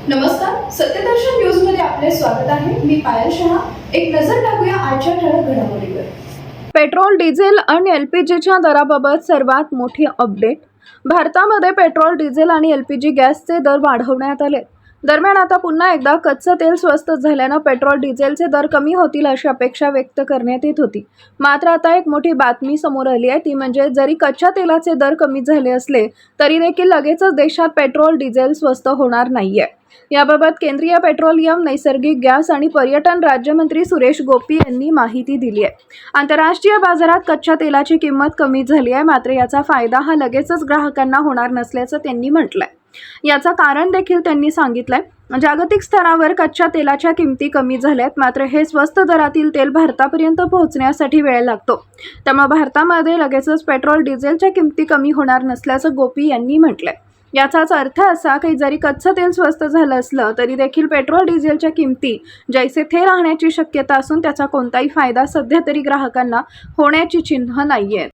नमस्कार, सत्यदर्शन न्यूज मध्ये आपले स्वागत आहे. मी पायल शहा. एक नजर टाकूया आजच्या ठळक घडामोडीवर. पेट्रोल, डिझेल आणि एलपीजीच्या दराबाबत सर्वात मोठी अपडेट. भारतामध्ये पेट्रोल, डिझेल आणि एलपीजी गॅसचे दर वाढवण्यात आले. दरम्यान आता पुन्हा एकदा कच्चं तेल स्वस्त झाल्यानं पेट्रोल, डिझेलचे दर कमी होतील अशी अपेक्षा व्यक्त करण्यात येत होती. मात्र आता एक मोठी बातमी समोर आली आहे, ती म्हणजे जरी कच्च्या तेलाचे दर कमी झाले असले तरी देखील लगेचच देशात पेट्रोल, डिझेल स्वस्त होणार नाहीये. याबाबत केंद्रीय पेट्रोलियम, नैसर्गिक गॅस आणि पर्यटन राज्यमंत्री सुरेश गोपी यांनी माहिती दिली आहे. आंतरराष्ट्रीय बाजारात कच्च्या तेलाची किंमत कमी झाली आहे, मात्र याचा फायदा हा लगेचच ग्राहकांना होणार नसल्याचं त्यांनी म्हटलंय. याचं कारण देखील त्यांनी सांगितलंय. जागतिक स्तरावर कच्च्या तेलाच्या किमती कमी झाल्यात, मात्र हे स्वस्त दरातील तेल भारतापर्यंत पोहोचण्यासाठी वेळ लागतो. त्यामुळे भारतामध्ये लगेचच पेट्रोल, डिझेलच्या किमती कमी होणार नसल्याचं गोपी यांनी म्हटलंय. याचाच अर्थ असा की जरी कच्चं तेल स्वस्त झालं असलं तरी देखील पेट्रोल, डिझेलच्या किमती जैसे थे राहण्याची शक्यता असून त्याचा कोणताही फायदा सध्या तरी ग्राहकांना होण्याची चिन्ह नाहीये.